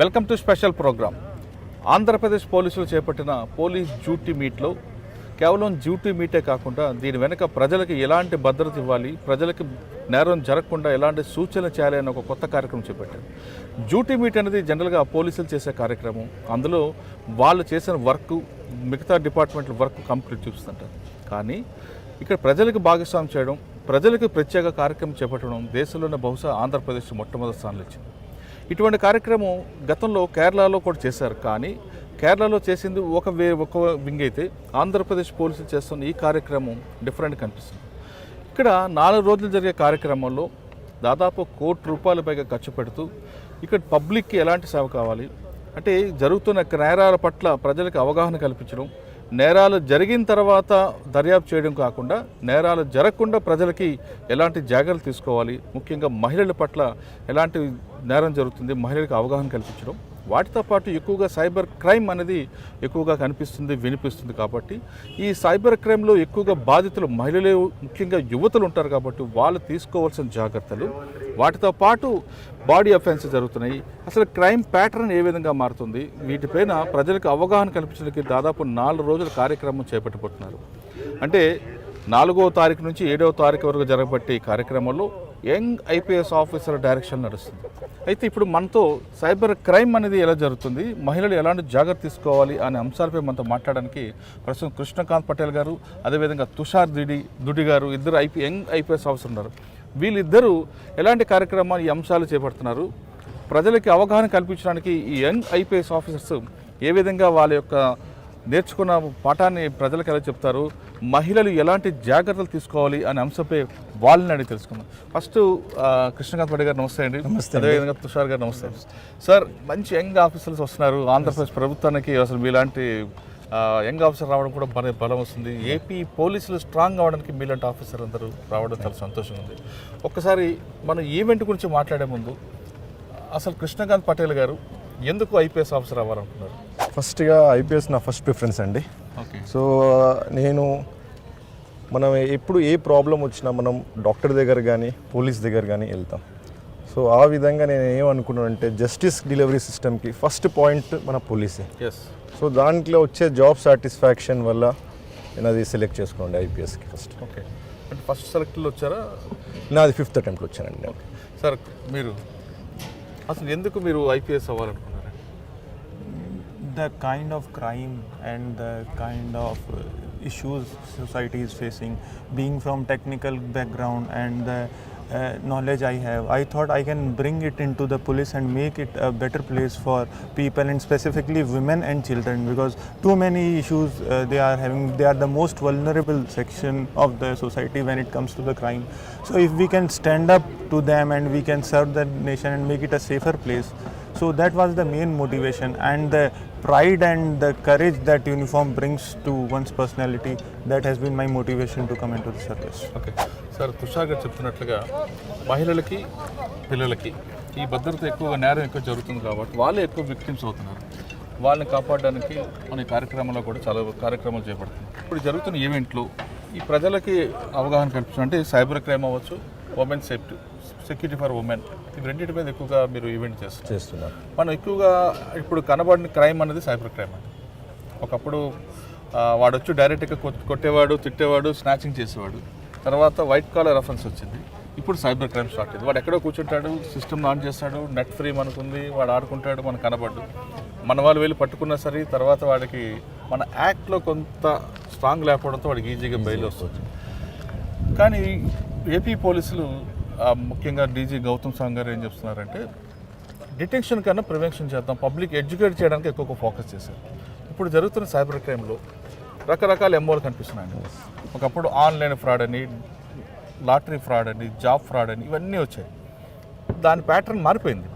Welcome to special program. Andhra Pradesh పోలీసులు చేపట్టిన police duty మీట్లో కేవలం డ్యూటీ మీటే కాకుండా దీని వెనుక ప్రజలకు ఎలాంటి భద్రత ఇవ్వాలి, ప్రజలకు నేరం జరగకుండా ఎలాంటి సూచనలు చేయాలి అని ఒక కొత్త కార్యక్రమం చేపట్టారు. డ్యూటీ మీట్ అనేది జనరల్గా పోలీసులు చేసే కార్యక్రమం. అందులో వాళ్ళు చేసిన వర్క్ మిగతా డిపార్ట్మెంట్ల వర్క్ కంప్లీట్ చూపిస్తుంటారు. కానీ ఇక్కడ ప్రజలకు భాగస్వామ్యం చేయడం, ప్రజలకు ప్రత్యేక కార్యక్రమం చేపట్టడం దేశంలోనే బహుశా ఆంధ్రప్రదేశ్ మొట్టమొదటి స్థానంలో వచ్చింది. ఇటువంటి కార్యక్రమం గతంలో కేరళలో కూడా చేశారు. కానీ కేరళలో చేసింది ఒక వింగ్ అయితే ఆంధ్రప్రదేశ్ పోలీసులు చేస్తున్న ఈ కార్యక్రమం డిఫరెంట్ కనిపిస్తుంది. ఇక్కడ 4 రోజులు జరిగే కార్యక్రమంలో దాదాపు ₹1 కోటి పైగా ఖర్చు పెడుతూ ఇక్కడ పబ్లిక్కి ఎలాంటి సేవ కావాలి అంటే జరుగుతున్న నేరాల పట్ల ప్రజలకు అవగాహన కల్పించడం, నేరాలు జరిగిన తర్వాత దర్యాప్తు చేయడం కాకుండా నేరాలు జరగకుండా ప్రజలకి ఎలాంటి జాగ్రత్తలు తీసుకోవాలి, ముఖ్యంగా మహిళల పట్ల ఎలాంటి నేరం జరుగుతుంది మహిళలకు అవగాహన కల్పించడం, వాటితో పాటు ఎక్కువగా సైబర్ క్రైమ్ అనేది ఎక్కువగా కనిపిస్తుంది వినిపిస్తుంది. కాబట్టి ఈ సైబర్ క్రైమ్లో ఎక్కువగా బాధితులు మహిళలే, ముఖ్యంగా యువతులు ఉంటారు. కాబట్టి వాళ్ళు తీసుకోవాల్సిన జాగ్రత్తలు, వాటితో పాటు బాడీ అఫెన్స్ జరుగుతున్నాయి, అసలు క్రైమ్ ప్యాటర్న్ ఏ విధంగా మారుతుంది, వీటిపైన ప్రజలకు అవగాహన కల్పించడానికి దాదాపు 4 రోజుల కార్యక్రమం చేపట్టబోతున్నారు. అంటే 4వ తారీఖు నుంచి 7వ తారీఖు వరకు జరగబట్టే ఈ కార్యక్రమంలో యంగ్ ఐపీఎస్ ఆఫీసర్ డైరెక్షన్ నడుస్తుంది. అయితే ఇప్పుడు మనతో సైబర్ క్రైమ్ అనేది ఎలా జరుగుతుంది, మహిళలు ఎలాంటి జాగ్రత్త తీసుకోవాలి అనే అంశాలపై మనతో మాట్లాడడానికి ప్రస్తుతం కృష్ణకాంత్ పటేల్ గారు, అదేవిధంగా తుషార్ దుడి గారు, ఇద్దరు యంగ్ ఐపీఎస్ ఆఫీసర్ ఉన్నారు. వీళ్ళిద్దరూ ఎలాంటి కార్యక్రమాలు ఈ అంశాలు చేపడుతున్నారు, ప్రజలకి అవగాహన కల్పించడానికి ఈ యంగ్ ఐపీఎస్ ఆఫీసర్స్ ఏ విధంగా వాళ్ళ యొక్క నేర్చుకున్న పాఠాన్ని ప్రజలకు ఎలా చెప్తారు, మహిళలు ఎలాంటి జాగ్రత్తలు తీసుకోవాలి అనే అంశంపై వాళ్ళని అడిగి తెలుసుకుందాం. ఫస్ట్ కృష్ణకాంత్ పటేల్ గారు నమస్తే అండి. అదేవిధంగా తుషార్ గారు నమస్తే. సార్, మంచి యంగ్ ఆఫీసర్స్ వస్తున్నారు ఆంధ్రప్రదేశ్ ప్రభుత్వానికి. అసలు మీలాంటి యంగ్ ఆఫీసర్ రావడం కూడా బలం వస్తుంది. ఏపీ పోలీసులు స్ట్రాంగ్ అవ్వడానికి మీలాంటి ఆఫీసర్ అందరూ రావడం చాలా సంతోషంగా ఉంది. ఒక్కసారి మనం ఈవెంట్ గురించి మాట్లాడే ముందు అసలు కృష్ణకాంత్ పటేల్ గారు ఎందుకు ఐపీఎస్ ఆఫీసర్ అవ్వాలనుకున్నారు? ఫస్ట్గా ఐపీఎస్ నా ఫస్ట్ ప్రిఫరెన్స్ అండి. సో మనం ఎప్పుడు ఏ ప్రాబ్లం వచ్చినా మనం డాక్టర్ దగ్గర కానీ పోలీస్ దగ్గర కానీ వెళ్తాం. సో ఆ విధంగా నేను ఏమనుకున్నానంటే జస్టిస్ డెలివరీ సిస్టమ్కి ఫస్ట్ పాయింట్ మన పోలీసే. సో దాంట్లో వచ్చే జాబ్ సాటిస్ఫాక్షన్ వల్ల నేను అది సెలెక్ట్ చేసుకోండి ఐపీఎస్కి ఫస్ట్. ఓకే, అంటే ఫస్ట్ సెలెక్ట్లో వచ్చారా? నాది 5th అటెంప్ట్లో వచ్చానండి. ఓకే సార్, మీరు అసలు ఎందుకు మీరు IPS అవ్వాలనుకున్నారు? The kind of crime and the kind of issues society is facing, being from technical background and the knowledge I have, I thought I can bring it into the police and make it a better place for people, and specifically women and children, because too many issues they are having. They are the most vulnerable section of the society when it comes to the crime. So if we can stand up to them and we can serve the nation and make it a safer place, so that was the main motivation, and the pride and the courage that uniform brings to one's personality, that has been my motivation to come into the service. Okay sir, Tushar గారు చెప్తున్నట్లుగా మహిళలకి పిల్లలకి ఈ భద్రత ఎక్కువగా నేరం ఎక్కువ జరుగుతుంది కాబట్టి వాళ్ళే ఎక్కువ విక్టిమ్స్ అవుతున్నారు. వాళ్ళని కాపాడడానికి మన కార్యక్రమంలో కూడా చాలా కార్యక్రమాలు చేపడుతుంది. ఇప్పుడు జరుగుతున్న ఈవెంట్లు ఈ ప్రజలకి అవగాహన కల్పించడం, అంటే సైబర్ క్రైమ్ అవ్వచ్చు, women safety, security for women, ఇవి రెండింటి మీద ఎక్కువగా మీరు ఈవెంట్ చేస్తున్నారు. మనం ఎక్కువగా ఇప్పుడు కనబడిన క్రైమ్ అనేది సైబర్ క్రైమ్ అండి. ఒకప్పుడు వాడు వచ్చి డైరెక్ట్గా కొట్టేవాడు, తిట్టేవాడు, స్నాచింగ్ చేసేవాడు. తర్వాత వైట్ కాలర్ అఫెన్స్ వచ్చింది. ఇప్పుడు సైబర్ క్రైమ్ స్టార్ట్ అయింది. వాడు ఎక్కడో కూర్చుంటాడు, సిస్టమ్ ఆన్ చేస్తాడు, నెట్ ఫ్రీ మనకుంది, వాడు ఆడుకుంటాడు, మనకు కనబడ్డు, మన వాళ్ళు వెళ్ళి పట్టుకున్నా సరే తర్వాత వాడికి మన యాక్ట్లో కొంత స్ట్రాంగ్ లేకపోవడంతో వాడికి ఈజీగా బెయిల్ వస్తుంది. కానీ ఏపీ పోలీసులు ముఖ్యంగా డీజీ గౌతమ్ సాంగ్ గారు ఏం చెప్తున్నారంటే డిటెక్షన్ కన్నా ప్రివెన్షన్ చేద్దాం, పబ్లిక్ ఎడ్యుకేట్ చేయడానికి ఎక్కువ ఫోకస్ చేశారు. ఇప్పుడు జరుగుతున్న సైబర్ క్రైమ్లో రకరకాల ఎంఓలు కనిపిస్తున్నాయండి. ఒకప్పుడు ఆన్లైన్ ఫ్రాడ్ అని, లాటరీ ఫ్రాడ్ అని, జాబ్ ఫ్రాడ్ అని ఇవన్నీ వచ్చాయి. దాని ప్యాటర్న్ మారిపోయింది.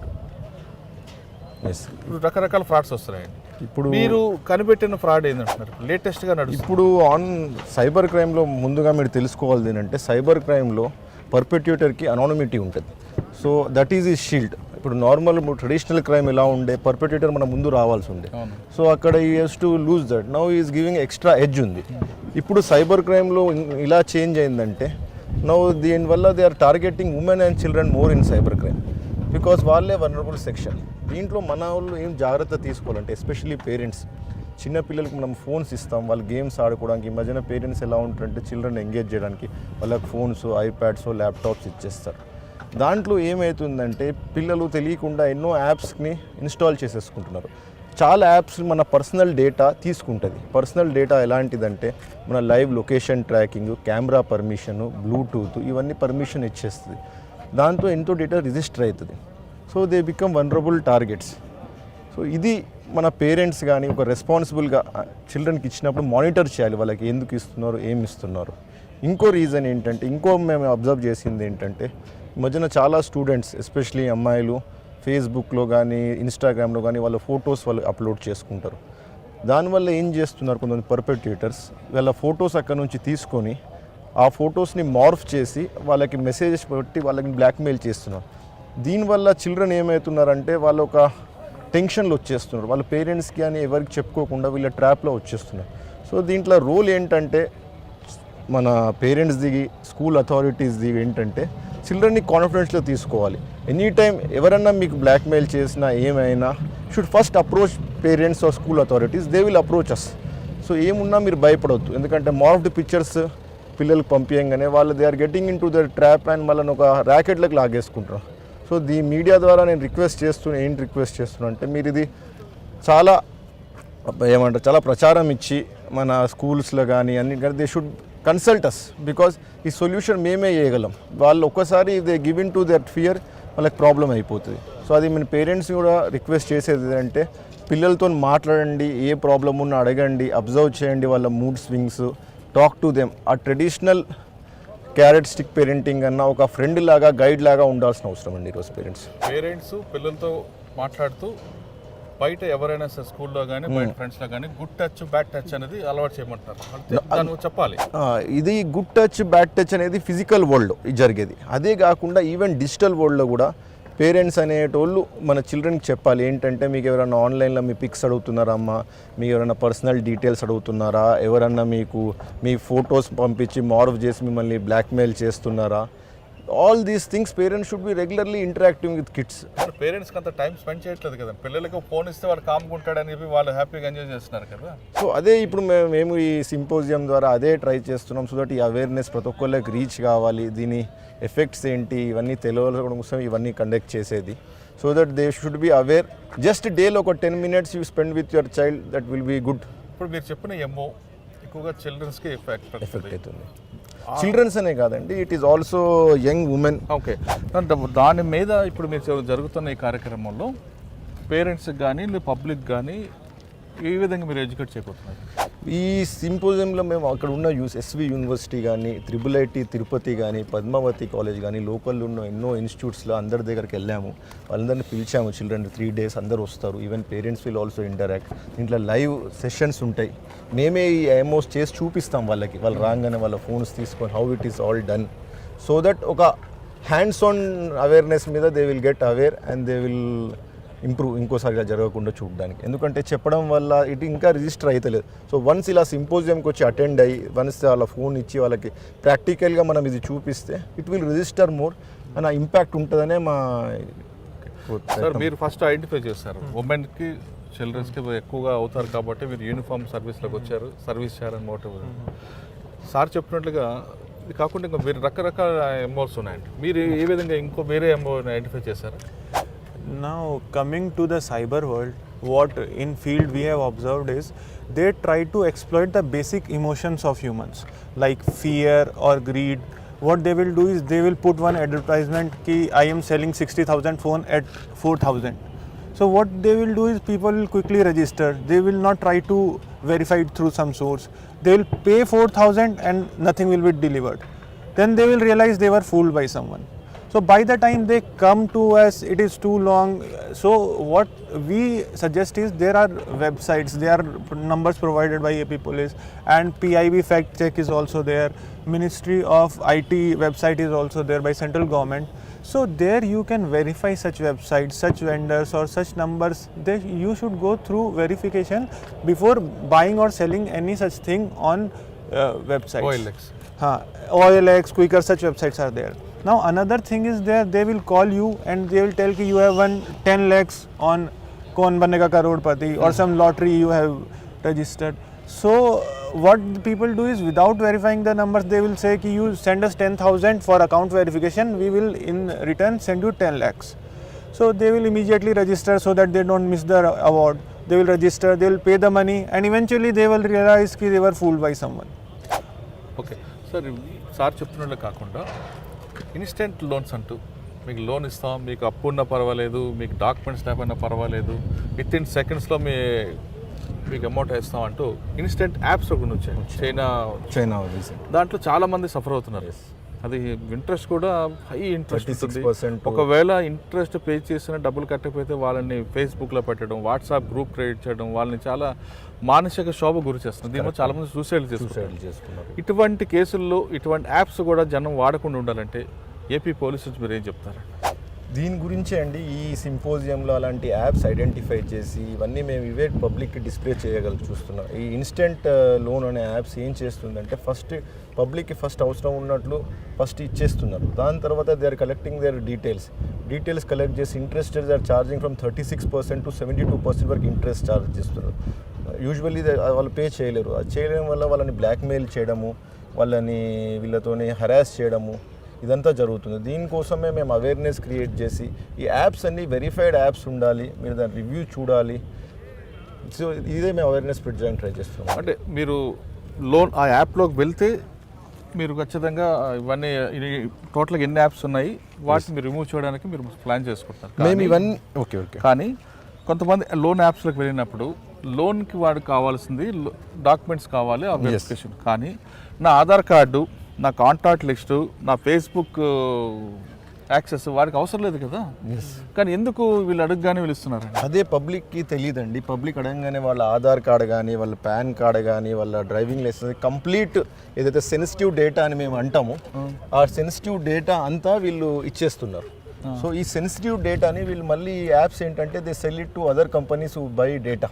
ఇప్పుడు రకరకాల ఫ్రాడ్స్ వస్తున్నాయండి. ఇప్పుడు మీరు కనిపెట్టిన ఫ్రాడ్ ఏంటంటున్నారు లేటెస్ట్గా నడుస్తుంది? ఇప్పుడు సైబర్ క్రైమ్లో ముందుగా మీరు తెలుసుకోవాల్సింది ఏంటంటే సైబర్ క్రైమ్లో పర్పెట్యూటర్కి అనానిమిటీ ఉంటుంది. సో దట్ ఈజ్ ఈ షీల్డ్. ఇప్పుడు నార్మల్ ట్రెడిషనల్ క్రైమ్ ఎలా ఉండే పర్పెట్యూటర్ మన ముందు రావాల్సి ఉండే. సో అక్కడ ఈ has to lose that. Now is giving extra edge ఉంది. ఇప్పుడు సైబర్ క్రైమ్లో ఇలా చేంజ్ అయిందంటే నౌ దీనివల్ల they are targeting women and children more in cyber crime. Because వాళ్ళే వనరబుల్ సెక్షన్. దీంట్లో మన వాళ్ళు ఏం జాగ్రత్త తీసుకోవాలంటే ఎస్పెషల్లీ పేరెంట్స్, చిన్న పిల్లలకు మనం ఫోన్స్ ఇస్తాం, వాళ్ళు గేమ్స్ ఆడుకోవడానికి. ఈ మధ్యన పేరెంట్స్ ఎలా ఉంటారంటే చిల్డ్రన్ ఎంగేజ్ చేయడానికి వాళ్ళకి ఫోన్స్, ఐప్యాడ్స్, ల్యాప్టాప్స్ ఇచ్చేస్తారు. దాంట్లో ఏమవుతుందంటే పిల్లలు తెలియకుండా ఎన్నో యాప్స్ని ఇన్స్టాల్ చేసేసుకుంటున్నారు. చాలా యాప్స్ మన పర్సనల్ డేటా తీసుకుంటుంది. పర్సనల్ డేటా ఎలాంటిదంటే మన live location tracking, camera permission, Bluetooth ఇవన్నీ పర్మిషన్ ఇచ్చేస్తుంది. దాంతో ఎంతో డేటా రిజిస్టర్ అవుతుంది. So they become vulnerable targets. So ఇది మన పేరెంట్స్ కానీ ఒక రెస్పాన్సిబుల్గా చిల్డ్రన్కి ఇచ్చినప్పుడు మానిటర్ చేయాలి, వాళ్ళకి ఎందుకు ఇస్తున్నారు, ఏమి ఇస్తున్నారు. ఇంకో రీజన్ ఏంటంటే, మేము అబ్జర్వ్ చేసింది ఏంటంటే ఈ మధ్యన చాలా స్టూడెంట్స్ ఎస్పెషలీ అమ్మాయిలు ఫేస్బుక్లో కానీ ఇన్స్టాగ్రామ్లో కానీ వాళ్ళ ఫొటోస్ వాళ్ళు అప్లోడ్ చేసుకుంటారు. దానివల్ల ఏం చేస్తున్నారు కొంతమంది పర్పెట్యూటర్స్, వాళ్ళ ఫొటోస్ అక్కడ నుంచి తీసుకొని ఆ ఫొటోస్ని మార్ఫ్ చేసి వాళ్ళకి మెసేజెస్ పెట్టి వాళ్ళకి బ్లాక్మెయిల్ చేస్తున్నారు. దీనివల్ల చిల్డ్రన్ ఏమవుతున్నారంటే వాళ్ళు ఒక టెన్షన్లో వచ్చేస్తున్నారు, వాళ్ళ పేరెంట్స్కి అని ఎవరికి చెప్పుకోకుండా వీళ్ళ ట్రాప్లో వచ్చేస్తున్నారు. సో దీంట్లో రోల్ ఏంటంటే మన పేరెంట్స్ దిగి స్కూల్ అథారిటీస్ దిగి ఏంటంటే చిల్డ్రన్ని కాన్ఫిడెన్స్లో తీసుకోవాలి. ఎనీ టైం ఎవరన్నా మీకు బ్లాక్మెయిల్ చేసినా ఏమైనా should first approach parents or school authorities, they will approach us. So ఏమున్నా మీరు భయపడవద్దు, ఎందుకంటే మార్ఫ్డ్ పిక్చర్స్ పిల్లలకు పంపించగానే వాళ్ళు they are getting into their trap and మళ్ళీ ఒక ర్యాకెట్లకు లాగేసుకుంటారు. సో మీడియా ద్వారా నేను రిక్వెస్ట్ చేస్తున్నా అంటే మీరు ఇది చాలా చాలా ప్రచారం ఇచ్చి మన స్కూల్స్లో కానీ అన్ని కానీ they should consult us, because ఈ సొల్యూషన్ మేమే చేయగలం. వాళ్ళు ఒక్కసారి they give in to that fear వాళ్ళకి ప్రాబ్లం అయిపోతుంది. సో అది మన పేరెంట్స్ కూడా రిక్వెస్ట్ చేసేది ఏంటంటే పిల్లలతో మాట్లాడండి, ఏ ప్రాబ్లం ఉన్నా అడగండి, అబ్జర్వ్ చేయండి వాళ్ళ mood swings, talk to them. ఆ ట్రెడిషనల్ క్యారెట్ స్టిక్ పేరెంటింగ్ అన్న ఒక ఫ్రెండ్ లాగా గైడ్ లాగా ఉండాల్సిన అవసరం అండి ఈరోజు పేరెంట్స్ పిల్లలతో మాట్లాడుతూ బయట ఎవరైనా సరే స్కూల్లో కానీ బయట ఫ్రెండ్స్లో కానీ గుడ్ టచ్ బ్యాడ్ టచ్ అనేది అలవాటు చేయమంటారు, చెప్పాలి. ఇది గుడ్ టచ్ బ్యాడ్ టచ్ అనేది ఫిజికల్ వరల్డ్లో జరిగేది. అదే కాకుండా ఈవెన్ డిజిటల్ వరల్డ్లో కూడా పేరెంట్స్ అనేటోళ్ళు మన చిల్డ్రన్కి చెప్పాలి ఏంటంటే మీకు ఎవరైనా ఆన్లైన్లో మీ పిక్స్ అడుగుతున్నారా అమ్మా, మీకు ఎవరైనా పర్సనల్ డీటెయిల్స్ అడుగుతున్నారా, ఎవరన్నా మీకు మీ ఫొటోస్ పంపించి మార్వ్ చేసి మిమ్మల్ని బ్లాక్మెయిల్ చేస్తున్నారా, all these things parents should be regularly interacting with kids. పేరెంట్స్కి అంత టైం స్పెండ్ చేయట్లేదు కదా, పిల్లలకి ఫోన్ ఇస్తే వాళ్ళు కామ్కుంటాడని చెప్పి వాళ్ళు హ్యాపీగా ఎంజాయ్ చేస్తున్నారు కదా. సో అదే ఇప్పుడు మేము ఈ సింపోజియం ద్వారా అదే ట్రై చేస్తున్నాం. సో దట్ ఈ అవేర్నెస్ ప్రతి ఒక్కళ్ళకి రీచ్ కావాలి, దీని ఎఫెక్ట్స్ ఏంటి ఇవన్నీ తెలియడం కోసం ఇవన్నీ కండక్ట్ చేసేది. So that they should be aware. Just డేలో ఒక 10 minutes you spend with your child, that will be good. ఇప్పుడు మీరు చెప్పిన ఎంఓ ఎక్కువగా చిల్డ్రన్స్కి ఎఫెక్ట్ అవుతుంది. చిల్డ్రన్స్ అనే కాదండి, it is also young women. Okay, దాని మీద ఇప్పుడు మీరు జరుగుతున్న ఈ కార్యక్రమంలో పేరెంట్స్కి కానీ పబ్లిక్ కానీ ఏ విధంగా మీరు ఎడ్యుకేట్ చేయబోతున్నారు? ఈ సింపోజియంలో మేము అక్కడ ఉన్న ఎస్వి యూనివర్సిటీ కానీ, IIIT తిరుపతి కానీ, పద్మావతి కాలేజ్ కానీ, లోకల్లో ఉన్న ఎన్నో ఇన్స్టిట్యూట్స్లో అందరి దగ్గరికి వెళ్ళాము. వాళ్ళందరినీ పిలిచాము. చిల్డ్రన్ 3 days అందరూ వస్తారు. Even parents will also interact. దీంట్లో లైవ్ సెషన్స్ ఉంటాయి. మేమే ఈ ఎమోస్ చేసి చూపిస్తాం వాళ్ళకి. వాళ్ళు రాగానే వాళ్ళ ఫోన్స్ తీసుకొని how it is all done, so that ఒక హ్యాండ్స్ ఆన్ అవేర్నెస్ మీద they will get aware and they will improve ఇంకోసారి ఇలా జరగకుండా చూడడానికి. ఎందుకంటే చెప్పడం వల్ల ఇటు ఇంకా రిజిస్టర్ అవుతలేదు. సో వన్స్ ఇలా సింపోజియంకి వచ్చి అటెండ్ అయ్యి వన్స్ వాళ్ళ ఫోన్ ఇచ్చి వాళ్ళకి ప్రాక్టికల్గా మనం ఇది చూపిస్తే ఇట్ విల్ రిజిస్టర్ మోర్ అన్న ఇంపాక్ట్ ఉంటుందనే మా. సార్ మీరు ఫస్ట్ ఐడెంటిఫై చేస్తారు ఉమెన్కి చిల్డ్రన్స్కి ఎక్కువగా అవుతారు కాబట్టి మీరు యూనిఫామ్ సర్వీస్లోకి వచ్చారు, సర్వీస్ చేయాలని మోటివ్. సార్ చెప్పినట్లుగా ఇది కాకుండా ఇంకా వేరే రకరకాల ఎంఓస్ ఉన్నాయండి, మీరు ఏ విధంగా ఇంకో వేరే ఎంఓని ఐడెంటిఫై చేశారు? Now coming to the cyber world, what in field we have observed is they try to exploit the basic emotions of humans like fear or greed. What they will do is they will put one advertisement ki I am selling 60,000 phone at 4,000. So what they will do is people will quickly register. They will not try to verify it through some source. They will pay 4,000 and nothing will be delivered. Then they will realize they were fooled by someone. So by the time they come to us, it is too long. So what we suggest is there are websites, there are numbers provided by AP Police, and PIB fact check is also there. Ministry of IT website is also there by central government. So there you can verify such websites, such vendors or such numbers. You should go through verification before buying or selling any such thing on websites. OLX. OLX, Quikr, such websites are there. Now another thing is there, they will call you and they will tell you you have won 10 lakhs on Kaun Banega Karodpati or some lottery you have registered. So what the people do is, without verifying the numbers, they will say ki you send us 10,000 for account verification, we will in return send you 10 lakhs. So they will immediately register so that they don't miss the award. They will register, they will pay the money, and eventually they will realize ki they were fooled by someone. Okay sir, sir చెప్తున్నట్లు కాకుండా instant loans అంటూ మీకు loan ఇస్తాం, మీకు అప్పు ఉన్నా పర్వాలేదు, మీకు డాక్యుమెంట్స్ లేకపోయినా పర్వాలేదు, విత్ ఇన్ సెకండ్స్లో మీకు అమౌంట్ వేస్తాం అంటూ ఇన్స్టెంట్ యాప్స్ ఒకటి వచ్చాయి చైనా దాంట్లో చాలామంది సఫర్ అవుతున్నారు. అది ఇంట్రెస్ట్ కూడా హై ఇంట్రెస్ట్ ఉంటుంది. ఒకవేళ ఇంట్రెస్ట్ పే చేసిన డబ్బులు కట్టకపోతే వాళ్ళని ఫేస్బుక్లో పెట్టడం, వాట్సాప్ గ్రూప్ క్రియేట్ చేయడం, వాళ్ళని చాలా మానసిక శోభ గురి చేస్తుంది. దీనిలో చాలామంది సూసైడ్ చేసుకుంటున్నారు. ఇటువంటి కేసుల్లో ఇటువంటి యాప్స్ కూడా జనం వాడకుండా ఉండాలంటే ఏపీ పోలీసులు మీరు ఏం చెప్తారు? దీని గురించే అండి ఈ సింపోజియంలో అలాంటి యాప్స్ ఐడెంటిఫై చేసి ఇవన్నీ మేము ఇవే పబ్లిక్కి డిస్ప్లే చూస్తున్నాం. ఈ ఇన్స్టెంట్ లోన్ అనే యాప్స్ ఏం చేస్తుందంటే పబ్లిక్కి ఫస్ట్ అవసరం ఉన్నట్లు ఫస్ట్ ఇచ్చేస్తున్నారు. దాని తర్వాత they are collecting their details collect చేసి interest are charging from 36% to 72% వరకు ఇంట్రెస్ట్ ఛార్జ్ చేస్తున్నారు. యూజువల్లీ వాళ్ళు పే చేయలేరు. అది చేయడం వల్ల వాళ్ళని బ్లాక్మెయిల్ చేయడము, వాళ్ళని వీళ్ళతోని హరాస్ చేయడము ఇదంతా జరుగుతుంది. దీనికోసమే మేము అవేర్నెస్ క్రియేట్ చేసి ఈ యాప్స్ అన్నీ వెరిఫైడ్ యాప్స్ ఉండాలి, మీరు దాని రివ్యూ చూడాలి. సో ఇదే మేము అవేర్నెస్ స్ప్రెడ్ చేయడానికి ట్రై చేస్తున్నాం. అంటే మీరు లోన్ ఆ యాప్లోకి వెళ్తే మీరు ఖచ్చితంగా ఇవన్నీ టోటల్గా ఎన్ని యాప్స్ ఉన్నాయి వాటిని మీరు రిమూవ్ చేయడానికి మీరు ప్లాన్ చేసుకుంటారు. మేము ఇవన్నీ ఓకే కానీ కొంతమంది లోన్ యాప్స్లోకి వెళ్ళినప్పుడు లోన్కి వాడికి కావాల్సింది డాక్యుమెంట్స్ కావాలి, ఆ వెరిఫికేషన్. కానీ నా ఆధార్ కార్డు, నా కాంటాక్ట్ లిస్టు, నా ఫేస్బుక్ యాక్సెస్ వారికి అవసరం లేదు కదా. కానీ ఎందుకు వీళ్ళు అడగగానే పిలుస్తున్నారు? అదే పబ్లిక్కి తెలియదండి. పబ్లిక్ అడగగానే వాళ్ళ ఆధార్ కార్డు కానీ, వాళ్ళ పాన్ కార్డు కానీ, వాళ్ళ డ్రైవింగ్ లైసెన్స్ కంప్లీట్ ఏదైతే సెన్సిటివ్ డేటా అని మేము అంటామో ఆ సెన్సిటివ్ డేటా అంతా వీళ్ళు ఇచ్చేస్తున్నారు. సో ఈ సెన్సిటివ్ డేటాని వీళ్ళు మళ్ళీ యాప్స్ ఏంటంటే they sell it to other companies who by data.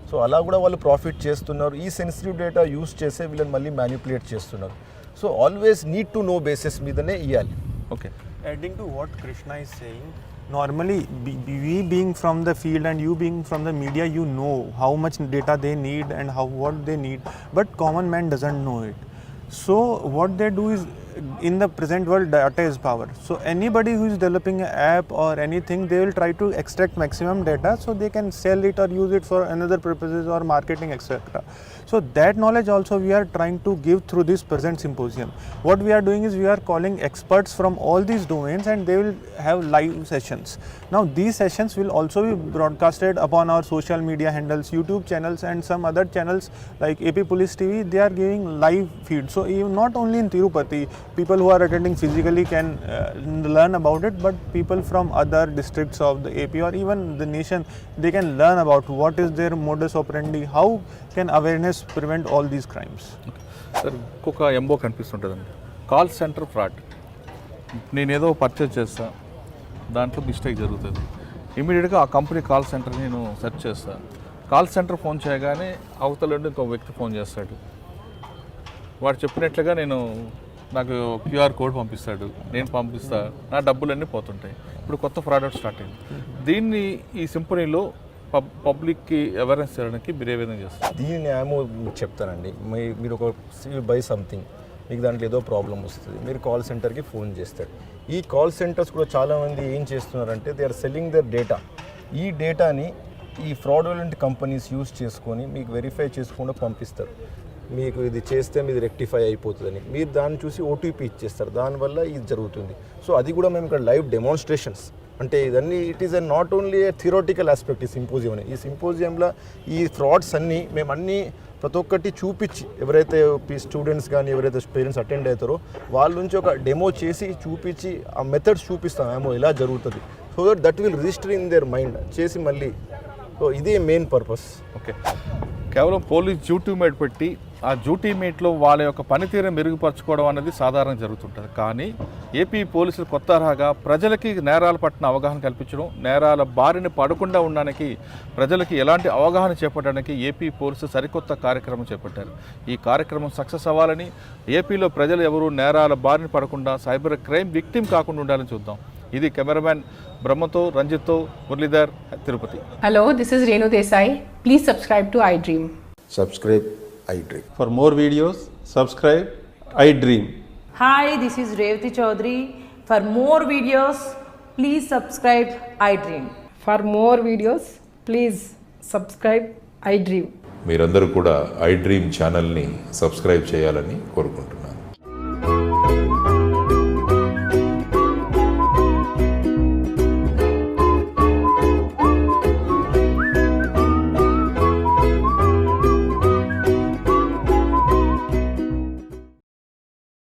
So అలా కూడా వాళ్ళు ప్రాఫిట్ చేస్తున్నారు. ఈ సెన్సిటివ్ డేటా యూస్ చేసే వీళ్ళని మళ్ళీ మ్యానిపులేట్ చేస్తున్నారు. So always need to know basis మీదనే ఇవ్వాలి. Okay, adding to what Krishna is saying, normally we being from the field and you being from the media, you know how much data they need and what they need, but common man doesn't know it. So what they do is, in the present world, data is power. So anybody who is developing an app or anything, they will try to extract maximum data so they can sell it or use it for another purposes or marketing, etc. So that knowledge also we are trying to give through this present symposium. What we are doing is we are calling experts from all these domains and they will have live sessions. Now these sessions will also be broadcasted upon our social media handles, YouTube channels and some other channels like AP Police TV. They are giving live feed. So even not only in Tirupati, people who are attending physically can learn about it, but people from other districts of the AP or even the nation, they can learn about what is their modus operandi, how can awareness prevent all these crimes. Sir, ఇంకొక ఎంబో కనిపిస్తుంటుందండి, call centre fraud. నేనేదో purchase చేస్తా, దాంట్లో mistake జరుగుతుంది. ఇమీడియట్గా ఆ company call centre నేను search చేస్తాను. Call centre phone చేయగానే అవతల నుండి ఇంకో వ్యక్తి ఫోన్ చేస్తాడు. వాడు చెప్పినట్లుగా నాకు క్యూఆర్ కోడ్ పంపిస్తాడు, నేను పంపిస్తా, నా డబ్బులన్నీ పోతుంటాయి. ఇప్పుడు కొత్త ఫ్రాడ్ స్టార్ట్ అయింది. దీన్ని ఈ సింపనీలో పబ్లిక్కి అవేర్నెస్ చేయడానికి మీరు ఏ విధంగా చేస్తారు? దీన్ని ఏమో చెప్తానండి. మీరు ఒక బై సంథింగ్, మీకు దాంట్లో ఏదో ప్రాబ్లం వస్తుంది, మీరు కాల్ సెంటర్కి ఫోన్ చేస్తారు. ఈ కాల్ సెంటర్స్ కూడా చాలామంది ఏం చేస్తున్నారంటే they are selling their data. ఈ డేటాని ఈ ఫ్రాడులెంట్ కంపెనీస్ యూజ్ చేసుకొని మీకు వెరిఫై చేసుకుండా పంపిస్తారు. మీకు ఇది చేస్తే మీది రెక్టిఫై అయిపోతుందని మీరు దాన్ని చూసి ఓటీపీ ఇచ్చేస్తారు. దానివల్ల ఇది జరుగుతుంది. సో అది కూడా మేము ఇక్కడ లైవ్ డెమాన్స్ట్రేషన్స్ అంటే ఇదన్నీ it is not only A theoretical aspect. ఈ సింపోజియం అని, ఈ సింపోజియంలో ఈ ఫ్రాడ్స్ అన్నీ మేము అన్నీ ప్రతి ఒక్కటి చూపించి, ఎవరైతే స్టూడెంట్స్ కానీ ఎవరైతే పేరెంట్స్ అటెండ్ అవుతారో వాళ్ళ నుంచి ఒక డెమో చేసి చూపించి ఆ మెథడ్స్ చూపిస్తాం ఏమో ఇలా జరుగుతుంది. So that will register in their mind చేసి మళ్ళీ. సో ఇదే మెయిన్ పర్పస్. ఓకే, కేవలం పోలీస్ డ్యూటీ మేట్ పెట్టి ఆ డ్యూటీ మేట్లో వాళ్ళ యొక్క పనితీరుని మెరుగుపరచుకోవడం అనేది సాధారణంగా జరుగుతుంటుంది. కానీ ఏపీ పోలీసులు కొత్త తరహాగా ప్రజలకి నేరాల పట్ల అవగాహన కల్పించడం, నేరాల బారిన పడకుండా ఉండడానికి ప్రజలకి ఎలాంటి అవగాహన చేపట్టడానికి ఏపీ పోలీసులు సరికొత్త కార్యక్రమం చేపట్టారు. ఈ కార్యక్రమం సక్సెస్ అవ్వాలని, ఏపీలో ప్రజలు ఎవరు నేరాల బారిన పడకుండా సైబర్ క్రైమ్ విక్టిమ్ కాకుండా ఉండాలని చూద్దాం. ఇది కెమెరామ్యాన్ బ్రహ్మతో, రంజిత్తో, Muralidhar, Tirupati. Hello, this is Renu Desai. Please subscribe to iDream. Subscribe iDream. For more videos, subscribe iDream. Hi, this is Revati Chaudhary. For more videos, please subscribe iDream. For more videos, please subscribe iDream. మీరందరూ కూడా iDream ఛానల్ని subscribe చేయాలని కోరుకుంటున్నాను.